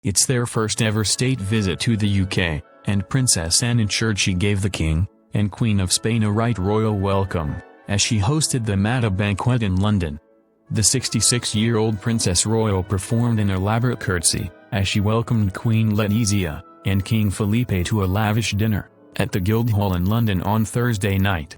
It's their first ever state visit to the UK, and Princess Anne ensured she gave the King and Queen of Spain a right royal welcome, as she hosted them at a banquet in London. The 66-year-old Princess Royal performed an elaborate curtsy, as she welcomed Queen Letizia and King Felipe to a lavish dinner at the Guildhall in London on Thursday night.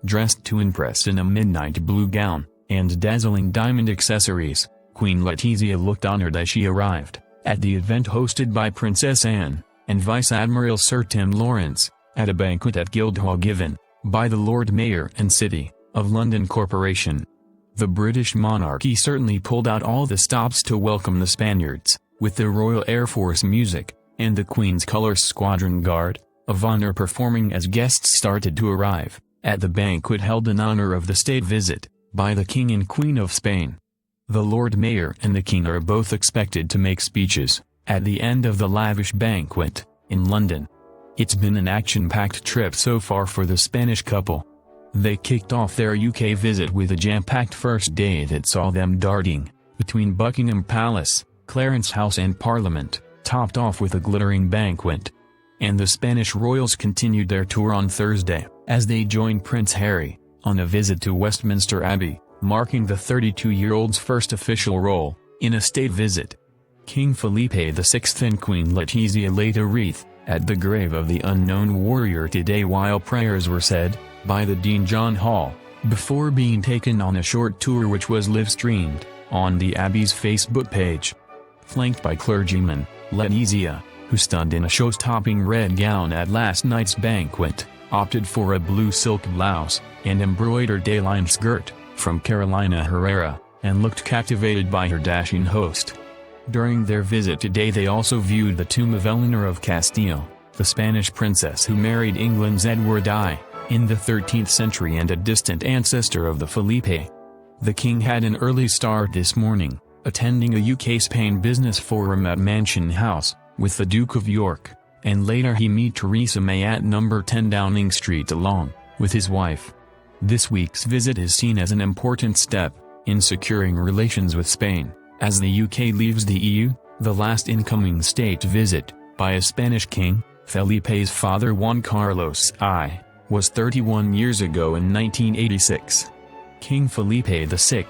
Dressed to impress in a midnight blue gown and dazzling diamond accessories, Queen Letizia looked honored as she arrived at the event hosted by Princess Anne and Vice Admiral Sir Tim Lawrence, at a banquet at Guildhall given by the Lord Mayor and City of London Corporation. The British monarchy certainly pulled out all the stops to welcome the Spaniards, with the Royal Air Force music and the Queen's Colours Squadron Guard of Honor performing as guests started to arrive at the banquet held in honor of the state visit by the King and Queen of Spain. The Lord Mayor and the King are both expected to make speeches at the end of the lavish banquet in London. It's been an action-packed trip so far for the Spanish couple. They kicked off their UK visit with a jam-packed first day that saw them darting between Buckingham Palace, Clarence House and Parliament, topped off with a glittering banquet. And the Spanish royals continued their tour on Thursday, as they joined Prince Harry on a visit to Westminster Abbey, marking the 32-year-old's first official role in a state visit. King Felipe VI and Queen Letizia laid a wreath at the grave of the unknown warrior today while prayers were said by the Dean John Hall, before being taken on a short tour which was live-streamed on the Abbey's Facebook page. Flanked by clergyman, Letizia, who stunned in a show-stopping red gown at last night's banquet, opted for a blue silk blouse and embroidered A-line skirt from Carolina Herrera, and looked captivated by her dashing host. During their visit today they also viewed the tomb of Eleanor of Castile, the Spanish princess who married England's Edward I in the 13th century and a distant ancestor of the Felipe. The king had an early start this morning, attending a UK-Spain business forum at Mansion House with the Duke of York, and later he met Theresa May at number 10 Downing Street along with his wife. This week's visit is seen as an important step in securing relations with Spain, as the UK leaves the EU. The last incoming state visit by a Spanish king, Felipe's father Juan Carlos I, was 31 years ago in 1986. King Felipe VI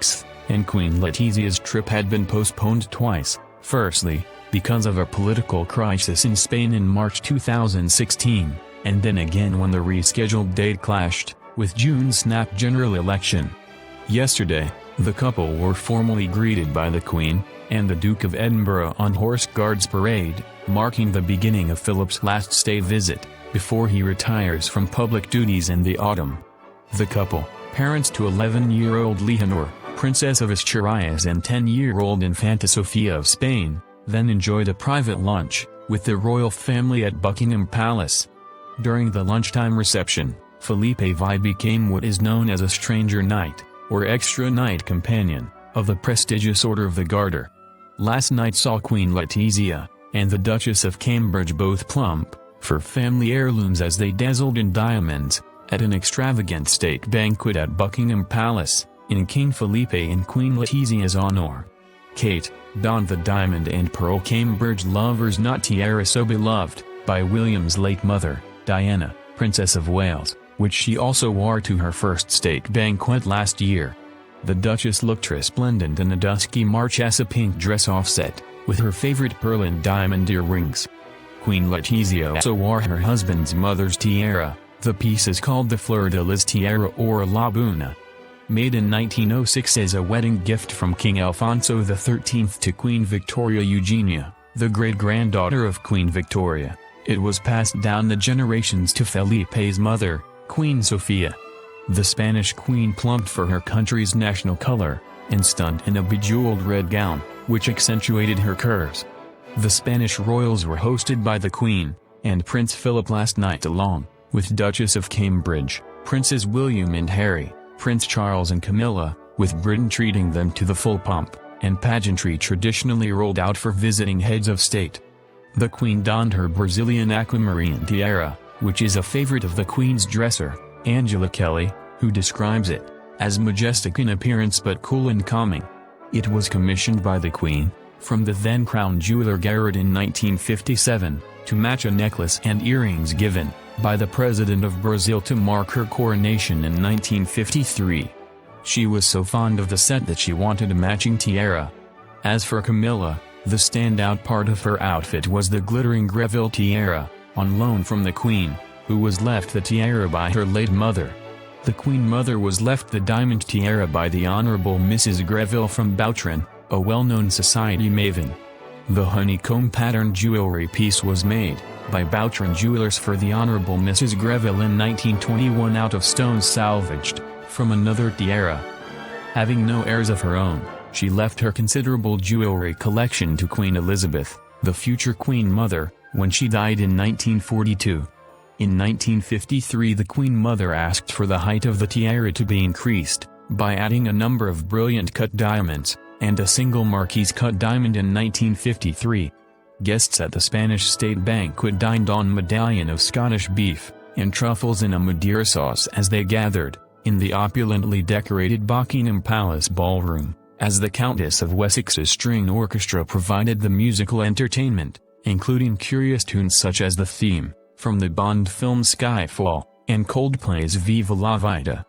and Queen Letizia's trip had been postponed twice, firstly, because of a political crisis in Spain in March 2016, and then again when the rescheduled date clashed with June's snap general election. Yesterday, the couple were formally greeted by the Queen and the Duke of Edinburgh on Horse Guards Parade, marking the beginning of Philip's last state visit, before he retires from public duties in the autumn. The couple, parents to 11-year-old Leonor, Princess of Asturias and 10-year-old Infanta Sofia of Spain, then enjoyed a private lunch with the royal family at Buckingham Palace. During the lunchtime reception, Felipe VI became what is known as a Stranger Knight, or Extra Knight Companion, of the prestigious Order of the Garter. Last night saw Queen Letizia and the Duchess of Cambridge both plump for family heirlooms as they dazzled in diamonds at an extravagant state banquet at Buckingham Palace, in King Felipe and Queen Letizia's honor. Kate donned the diamond and pearl Cambridge lover's knot tiara so beloved by William's late mother, Diana, Princess of Wales, which she also wore to her first state banquet last year. The Duchess looked resplendent in a dusky Marchesa pink dress offset with her favorite pearl and diamond earrings. Queen Letizia also wore her husband's mother's tiara. The piece is called the Fleur de Lis tiara or La Buna. Made in 1906 as a wedding gift from King Alfonso XIII to Queen Victoria Eugenia, the great-granddaughter of Queen Victoria, it was passed down the generations to Felipe's mother, Queen Sofia. The Spanish queen plumped for her country's national color, and stunned in a bejeweled red gown, which accentuated her curves. The Spanish royals were hosted by the Queen and Prince Philip last night along with Duchess of Cambridge, Princes William and Harry, Prince Charles and Camilla, with Britain treating them to the full pomp and pageantry traditionally rolled out for visiting heads of state. The Queen donned her Brazilian aquamarine tiara, which is a favorite of the Queen's dresser, Angela Kelly, who describes it as majestic in appearance but cool and calming. It was commissioned by the Queen, from the then-crown jeweler Garter in 1957, to match a necklace and earrings given by the President of Brazil to mark her coronation in 1953. She was so fond of the set that she wanted a matching tiara. As for Camilla, the standout part of her outfit was the glittering Greville tiara, on loan from the Queen, who was left the tiara by her late mother. The Queen Mother was left the diamond tiara by the Honourable Mrs. Greville from Boucheron, a well-known society maven. The honeycomb pattern jewelry piece was made by Boucheron Jewelers for the Honourable Mrs. Greville in 1921 out of stones salvaged from another tiara. Having no heirs of her own, she left her considerable jewelry collection to Queen Elizabeth, the future Queen Mother, when she died in 1942. In 1953 the Queen Mother asked for the height of the tiara to be increased, by adding a number of brilliant cut diamonds, and a single marquise cut diamond in 1953. Guests at the Spanish state banquet dined on medallion of Scottish beef, and truffles in a Madeira sauce as they gathered in the opulently decorated Buckingham Palace ballroom, as the Countess of Wessex's string orchestra provided the musical entertainment, including curious tunes such as the theme from the Bond film Skyfall, and Coldplay's Viva la Vida.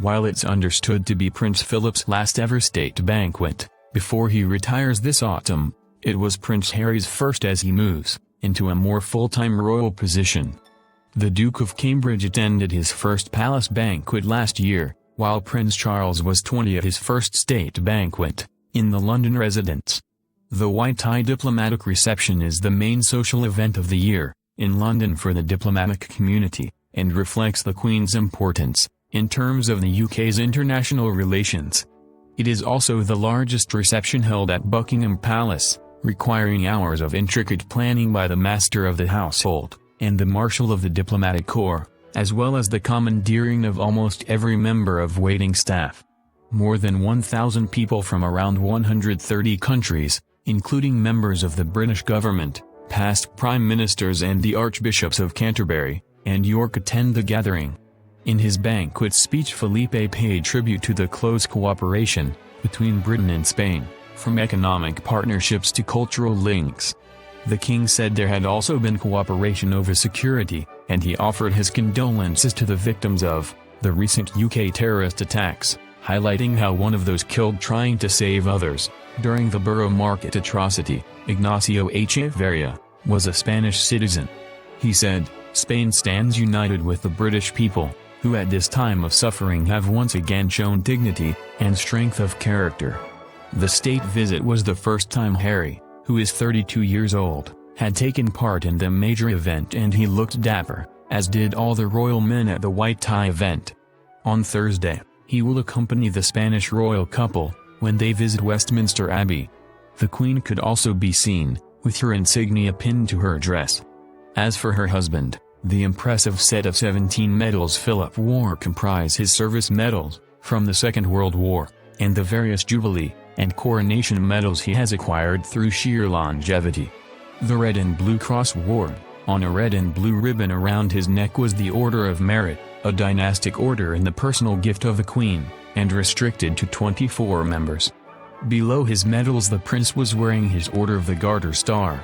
While it's understood to be Prince Philip's last ever state banquet, before he retires this autumn, it was Prince Harry's first as he moves into a more full-time royal position. The Duke of Cambridge attended his first palace banquet last year, while Prince Charles was 20 at his first state banquet, in the London residence. The white tie diplomatic reception is the main social event of the year, in London for the diplomatic community, and reflects the Queen's importance in terms of the UK's international relations. It is also the largest reception held at Buckingham Palace, requiring hours of intricate planning by the Master of the Household and the Marshal of the Diplomatic Corps, as well as the commandeering of almost every member of waiting staff. More than 1,000 people from around 130 countries, including members of the British government, past prime ministers and the Archbishops of Canterbury and York attend the gathering. In his banquet speech Felipe paid tribute to the close cooperation between Britain and Spain, from economic partnerships to cultural links. The king said there had also been cooperation over security, and he offered his condolences to the victims of the recent UK terrorist attacks, highlighting how one of those killed trying to save others during the Borough Market atrocity, Ignacio Echeverria, was a Spanish citizen. He said, "Spain stands united with the British people, who at this time of suffering have once again shown dignity and strength of character." The state visit was the first time Harry, who is 32 years old, had taken part in the major event, and he looked dapper, as did all the royal men at the white tie event. On Thursday, he will accompany the Spanish royal couple when they visit Westminster Abbey. The Queen could also be seen with her insignia pinned to her dress. As for her husband, the impressive set of 17 medals Philip wore comprise his service medals from the Second World War, and the various Jubilee and coronation medals he has acquired through sheer longevity. The red and blue cross worn on a red and blue ribbon around his neck was the Order of Merit, a dynastic order in the personal gift of the Queen, and restricted to 24 members. Below his medals the prince was wearing his Order of the Garter Star.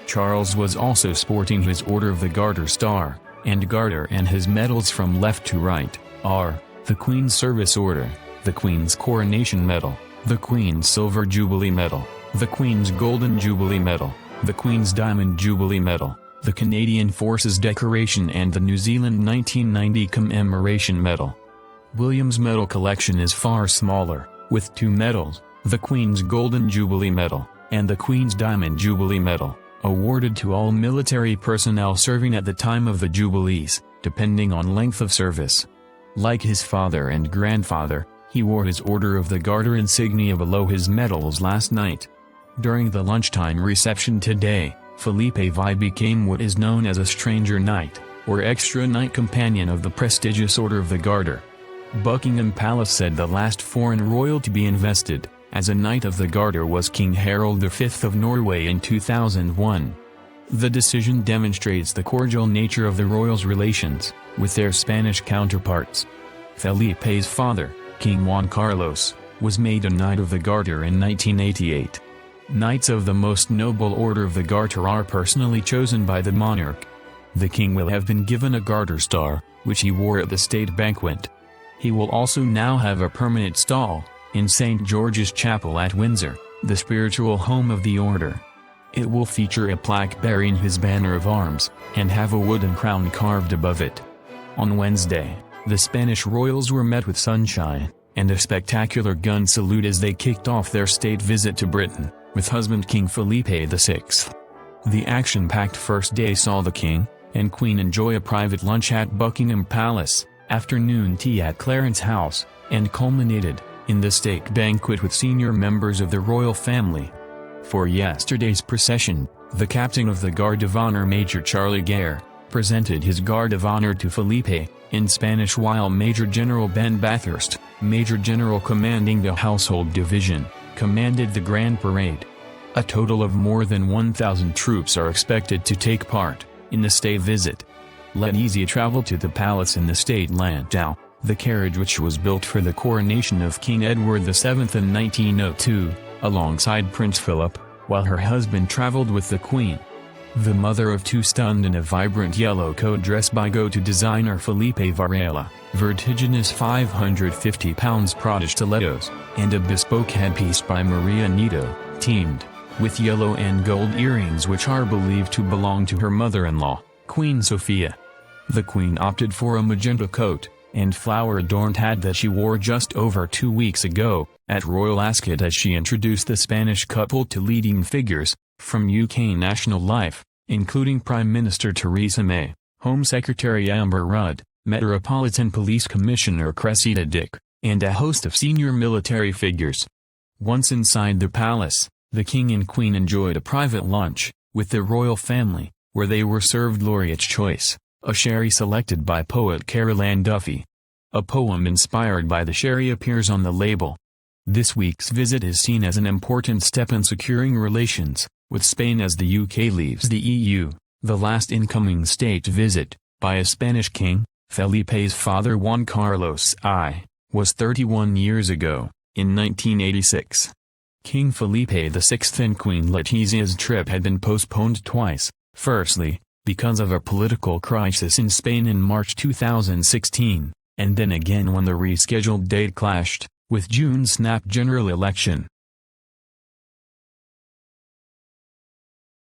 Charles was also sporting his Order of the Garter Star, and Garter and his medals from left to right are the Queen's Service Order, the Queen's Coronation Medal, the Queen's Silver Jubilee Medal, the Queen's Golden Jubilee Medal, the Queen's Diamond Jubilee Medal, the Canadian Forces Decoration and the New Zealand 1990 Commemoration Medal. William's medal collection is far smaller, with 2 medals, the Queen's Golden Jubilee Medal, and the Queen's Diamond Jubilee Medal, awarded to all military personnel serving at the time of the Jubilees, depending on length of service. Like his father and grandfather, he wore his Order of the Garter insignia below his medals last night. During the lunchtime reception today, Felipe V became what is known as a Stranger Knight, or Extra Knight Companion of the prestigious Order of the Garter. Buckingham Palace said the last foreign royal to be invested as a Knight of the Garter was King Harald V of Norway in 2001. The decision demonstrates the cordial nature of the royals' relations with their Spanish counterparts. Felipe's father, King Juan Carlos, was made a Knight of the Garter in 1988. Knights of the most noble order of the Garter are personally chosen by the monarch. The king will have been given a Garter star, which he wore at the state banquet. He will also now have a permanent stall, in St. George's Chapel at Windsor, the spiritual home of the order. It will feature a plaque bearing his banner of arms, and have a wooden crown carved above it. On Wednesday, the Spanish royals were met with sunshine, and a spectacular gun salute as they kicked off their state visit to Britain, with husband King Felipe VI. The action-packed first day saw the king and queen enjoy a private lunch at Buckingham Palace, afternoon tea at Clarence House, and culminated in the state banquet with senior members of the royal family. For yesterday's procession, the captain of the Guard of Honor, Major Charlie Gare, presented his Guard of Honor to Felipe in Spanish, while Major General Ben Bathurst, Major General commanding the Household Division, commanded the Grand Parade. A total of more than 1,000 troops are expected to take part in the state visit. Letizia traveled to the palace in the state landau, the carriage which was built for the coronation of King Edward VII in 1902, alongside Prince Philip, while her husband traveled with the Queen. The mother of two stunned in a vibrant yellow coat dress by go-to designer Felipe Varela, vertiginous £550 Prada stilettos, and a bespoke headpiece by Maria Nito, teamed with yellow and gold earrings which are believed to belong to her mother-in-law, Queen Sofia. The Queen opted for a magenta coat and flower-adorned hat that she wore just over 2 weeks ago at Royal Ascot as she introduced the Spanish couple to leading figures from UK national life, including Prime Minister Theresa May, Home Secretary Amber Rudd, Metropolitan Police Commissioner Cressida Dick, and a host of senior military figures. Once inside the palace, the king and queen enjoyed a private lunch with the royal family, where they were served Laureate's Choice, a sherry selected by poet Carol Ann Duffy. A poem inspired by the sherry appears on the label. This week's visit is seen as an important step in securing relations with Spain as the UK leaves the EU. The last incoming state visit by a Spanish king, Felipe's father Juan Carlos I, was 31 years ago, in 1986. King Felipe VI and Queen Letizia's trip had been postponed twice, firstly, because of a political crisis in Spain in March 2016, and then again when the rescheduled date clashed with June's snap general election.